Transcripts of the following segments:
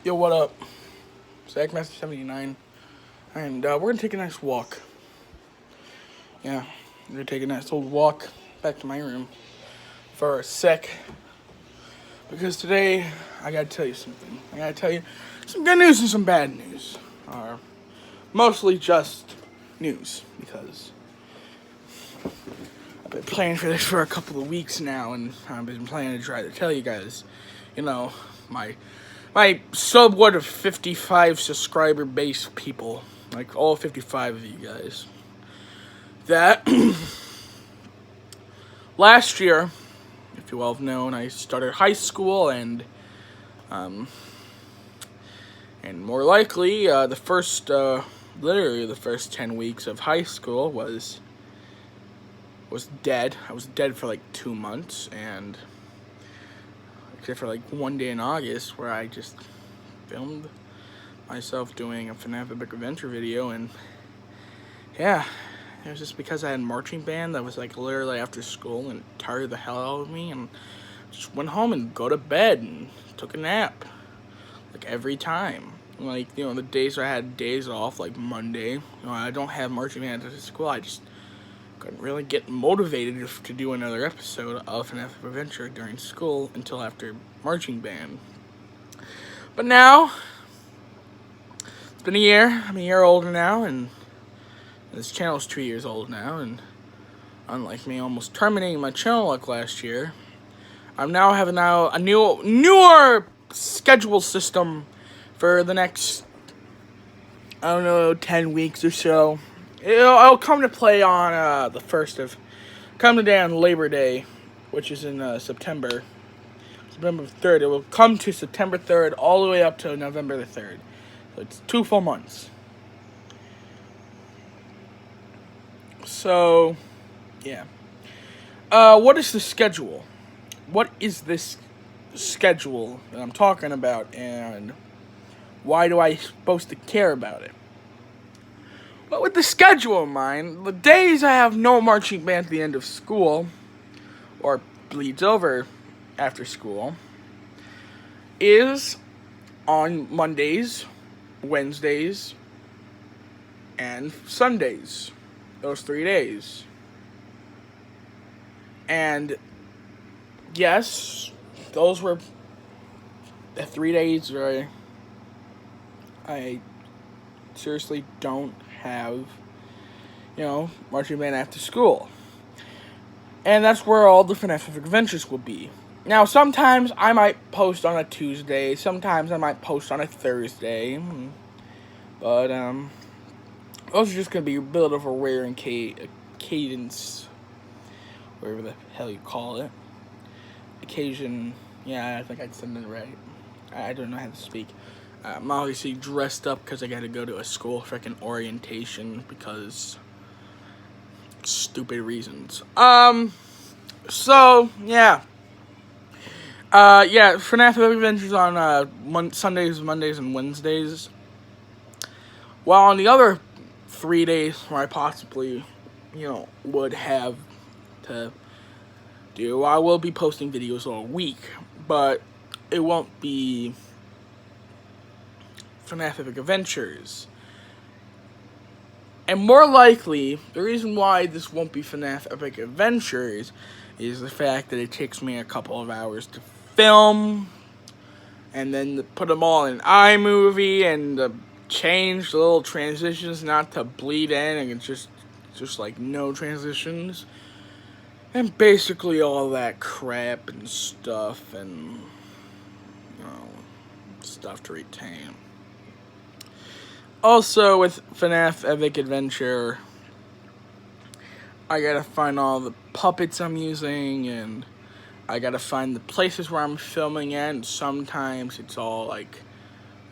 Yo, what up? Zachmaster79, and we're gonna take a nice walk. Yeah, we're gonna take a nice old walk back to my room for a sec, because today I gotta tell you something. I gotta tell you some good news and some bad news, or mostly just news, because I've been planning for this for a couple of weeks now, and I've been planning to try to tell you guys, you know, my somewhat of 55 subscriber base people, like all 55 of you guys, that last year, if you all have known, I started high school, and more likely, literally the first 10 weeks of high school was dead. I was dead for like 2 months, and except for like one day in August where I just filmed myself doing a FNAF Epic Adventure video, and yeah, it was just because I had marching band that was like literally after school and tired the hell out of me, and just went home and go to bed and took a nap, like every time. Like, the days where I had days off, like Monday, I don't have marching band at school, I just couldn't really get motivated to do another episode of an Epic Adventure during school until after marching band. But now, it's been a year. I'm a year older now, and this channel's 2 years old now, and unlike me almost terminating my channel like last year, I'm now having a newer schedule system for the next, I don't know, 10 weeks or so. It'll come to play on come to day on Labor Day, which is in September 3rd. It will come to September 3rd all the way up to November the 3rd. So it's 2 full months. So, yeah. What is the schedule? What is this schedule that I'm talking about, and why do I supposed to care about it? But with the schedule in mind, the days I have no marching band at the end of school, or bleeds over after school, is on Mondays, Wednesdays, and Sundays. Those 3 days. And yes, those were the 3 days where I seriously don't have, marching band after school. And that's where all the FNAF Adventures will be. Now, sometimes I might post on a Tuesday, sometimes I might post on a Thursday, but, those are just going to be a bit of a rare and cadence, whatever the hell you call it. Occasion, yeah, I think I said it right. I don't know how to speak. I'm obviously dressed up because I got to go to a school freaking orientation because stupid reasons. So, yeah. FNAF Epic Adventures on Sundays, Mondays, and Wednesdays. While on the other 3 days where I possibly, would have to do, I will be posting videos all week, but it won't be FNAF Epic Adventures. And more likely, the reason why this won't be FNAF Epic Adventures is the fact that it takes me a couple of hours to film, and then to put them all in iMovie, and change the little transitions not to bleed in, and it's just like no transitions, and basically all that crap and stuff, and stuff to retain. Also, with FNAF Epic Adventure, I gotta find all the puppets I'm using, and I gotta find the places where I'm filming at, and sometimes it's all like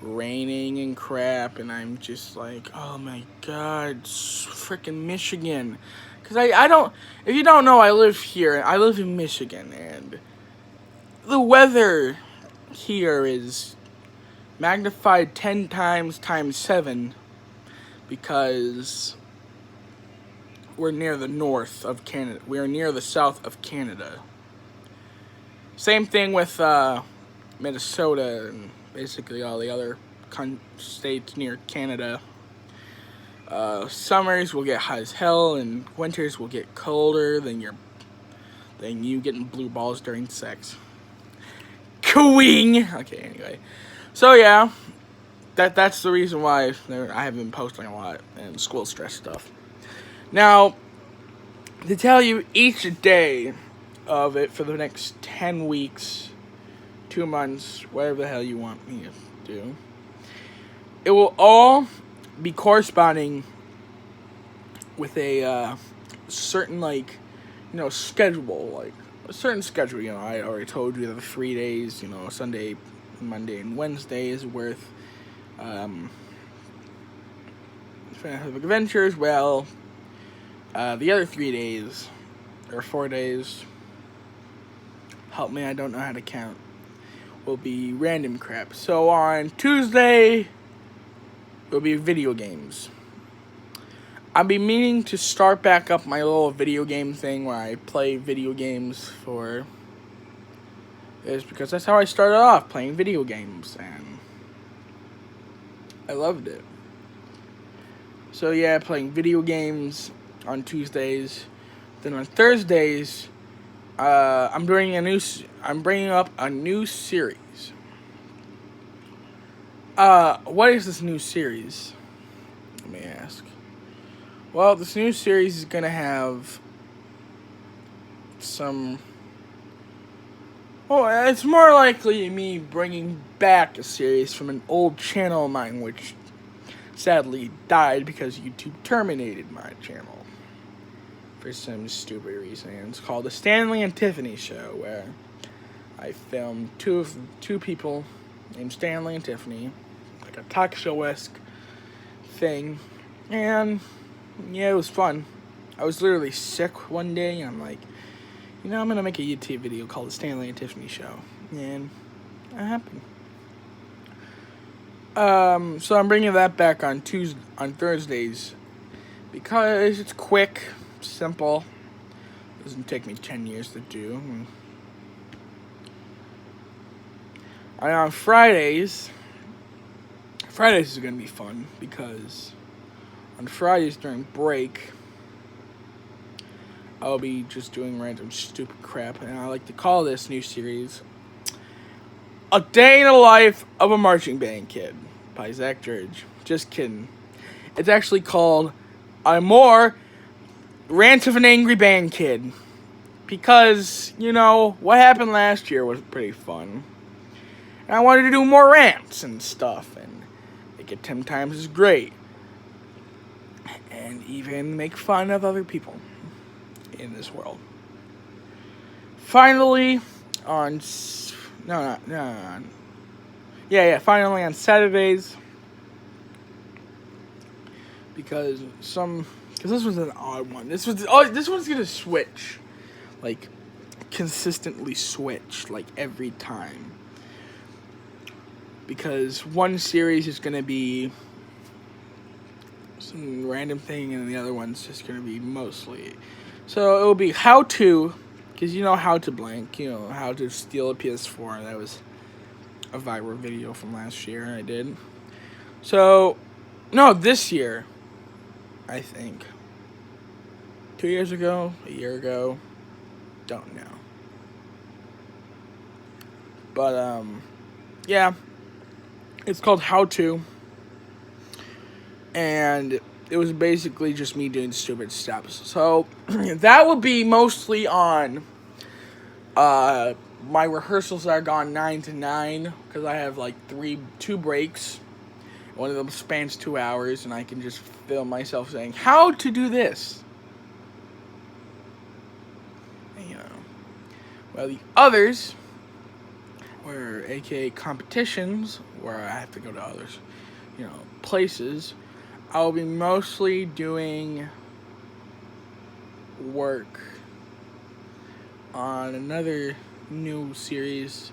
raining and crap, and I'm just like, oh my god, it's freaking Michigan. Because I don't, if you don't know, I live in Michigan, and the weather here is magnified 10 times 7, because we're near the north of Canada. We are near the south of Canada. Same thing with Minnesota and basically all the other states near Canada. Summers will get hot as hell, and winters will get colder than you getting blue balls during sex. Cooing. Okay, anyway. So yeah, that's the reason why I haven't been posting a lot and school stress stuff. Now, to tell you each day of it for the next 10 weeks, 2 months, whatever the hell you want me to do, it will all be corresponding with a certain, schedule, like a certain schedule. I already told you the 3 days, Sunday, Monday, and Wednesday is worth Fantastic Adventures. Well, the other 3 days, or 4 days, help me, I don't know how to count, will be random crap. So on Tuesday, it'll be video games. I've been meaning to start back up my little video game thing where I play video games because that's how I started off, playing video games, and I loved it. So yeah, playing video games on Tuesdays. Then on Thursdays, I'm bringing up a new series. What is this new series? Let me ask. Well, this new series is gonna have some. Well, it's more likely me bringing back a series from an old channel of mine, which sadly died because YouTube terminated my channel for some stupid reason. It's called The Stanley and Tiffany Show, where I filmed two people named Stanley and Tiffany, like a talk show-esque thing, and yeah, it was fun. I was literally sick one day, and I'm like, I'm gonna make a YouTube video called The Stanley and Tiffany Show, and it happened. So I'm bringing that back on Thursdays, because it's quick, simple, doesn't take me 10 years to do. And on Fridays is gonna be fun, because on Fridays during break, I'll be just doing random stupid crap, and I like to call this new series A Day in the Life of a Marching Band Kid by Zach George. Just kidding. It's actually called A More Rant of an Angry Band Kid, because, what happened last year was pretty fun, and I wanted to do more rants and stuff, and make it 10 times as great, and even make fun of other people in this world. Finally, finally on Saturdays, because this was an odd one. This one's gonna switch, like consistently switch, like every time, because one series is gonna be some random thing, and the other one's just gonna be mostly. So it will be how to, because how to blank, how to steal a PS4. That was a viral video from last year I did. So, no, this year, I think. 2 years ago, a year ago, don't know. But, yeah, it's called How To, and it was basically just me doing stupid steps. So that will be mostly on my rehearsals are gone 9 to 9, because I have like two breaks. One of them spans 2 hours, and I can just film myself saying how to do this. Well, the others were aka competitions, where I have to go to others, places. I'll be mostly doing work on another new series,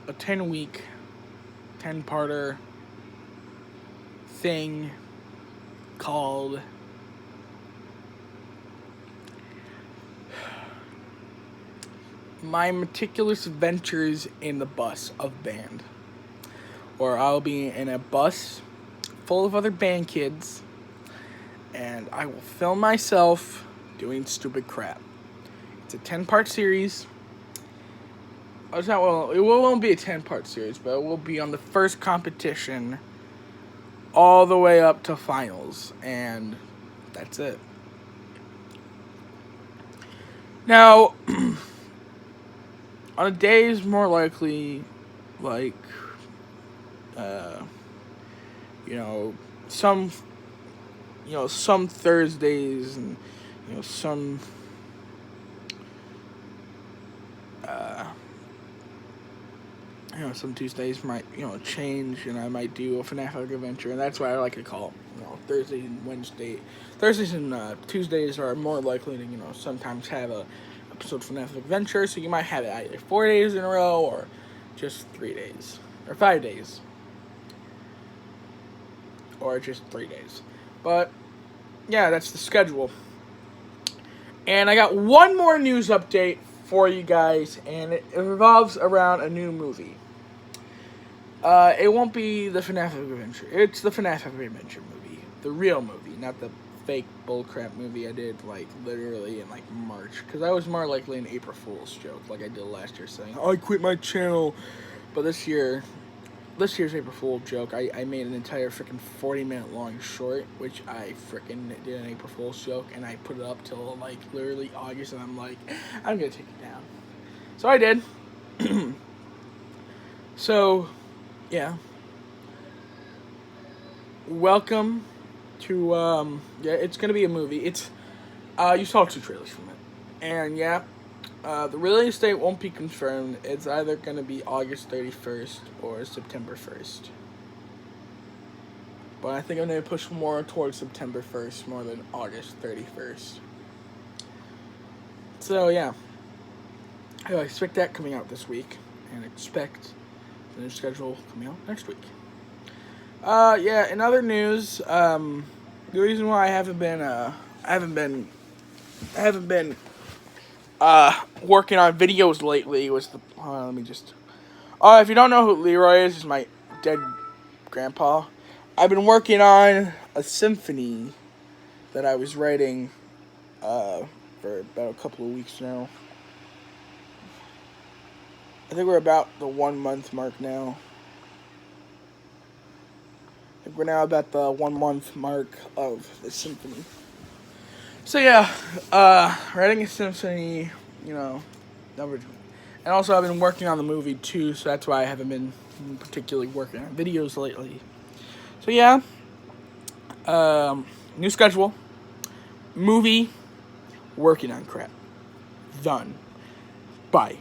a 10-week, 10-parter thing called My Meticulous Adventures in the Bus of Band. Or I'll be in a bus full of other band kids, and I will film myself doing stupid crap. It's a 10-part series. It won't be a 10-part series, but it will be on the first competition all the way up to finals, and that's it. Now, on a days more likely, like, some Thursdays and, some, some Tuesdays might, change, and I might do a FNAF adventure, and that's what I like to call, Thursdays and Thursdays and Tuesdays are more likely to, sometimes have a episode of FNAF Adventure, so you might have it either 4 days in a row, or just 3 days, or 5 days, or just 3 days, but, yeah, that's the schedule. And I got one more news update for you guys, and it revolves around a new movie. It won't be the FNAF Adventure. It's the FNAF Adventure movie. The real movie, not the fake bullcrap movie I did, literally in, March. Because I was more likely an April Fool's joke, like I did last year, saying, I quit my channel. But this year's April Fool's joke, I made an entire freaking 40-minute long short, which I freaking did an April Fool's joke, and I put it up till, literally August, and I'm like, I'm going to take it down. So I did. So, yeah. Welcome to, it's going to be a movie. You saw 2 trailers from it. And, yeah, the release date won't be confirmed. It's either going to be August 31st or September 1st. But I think I'm going to push more towards September 1st more than August 31st. So, yeah. I expect that coming out this week. And expect the new schedule coming out next week. Yeah, in other news, the reason why I haven't been working on videos lately was if you don't know who Leroy is, he's my dead grandpa. I've been working on a symphony that I was writing, for about a couple of weeks now. I think we're about the 1 month mark now. I think we're now about the 1 month mark of the symphony. So yeah, writing a symphony, number 2. And also I've been working on the movie too, so that's why I haven't been particularly working on videos lately. So yeah, new schedule, movie, working on crap. Done. Bye.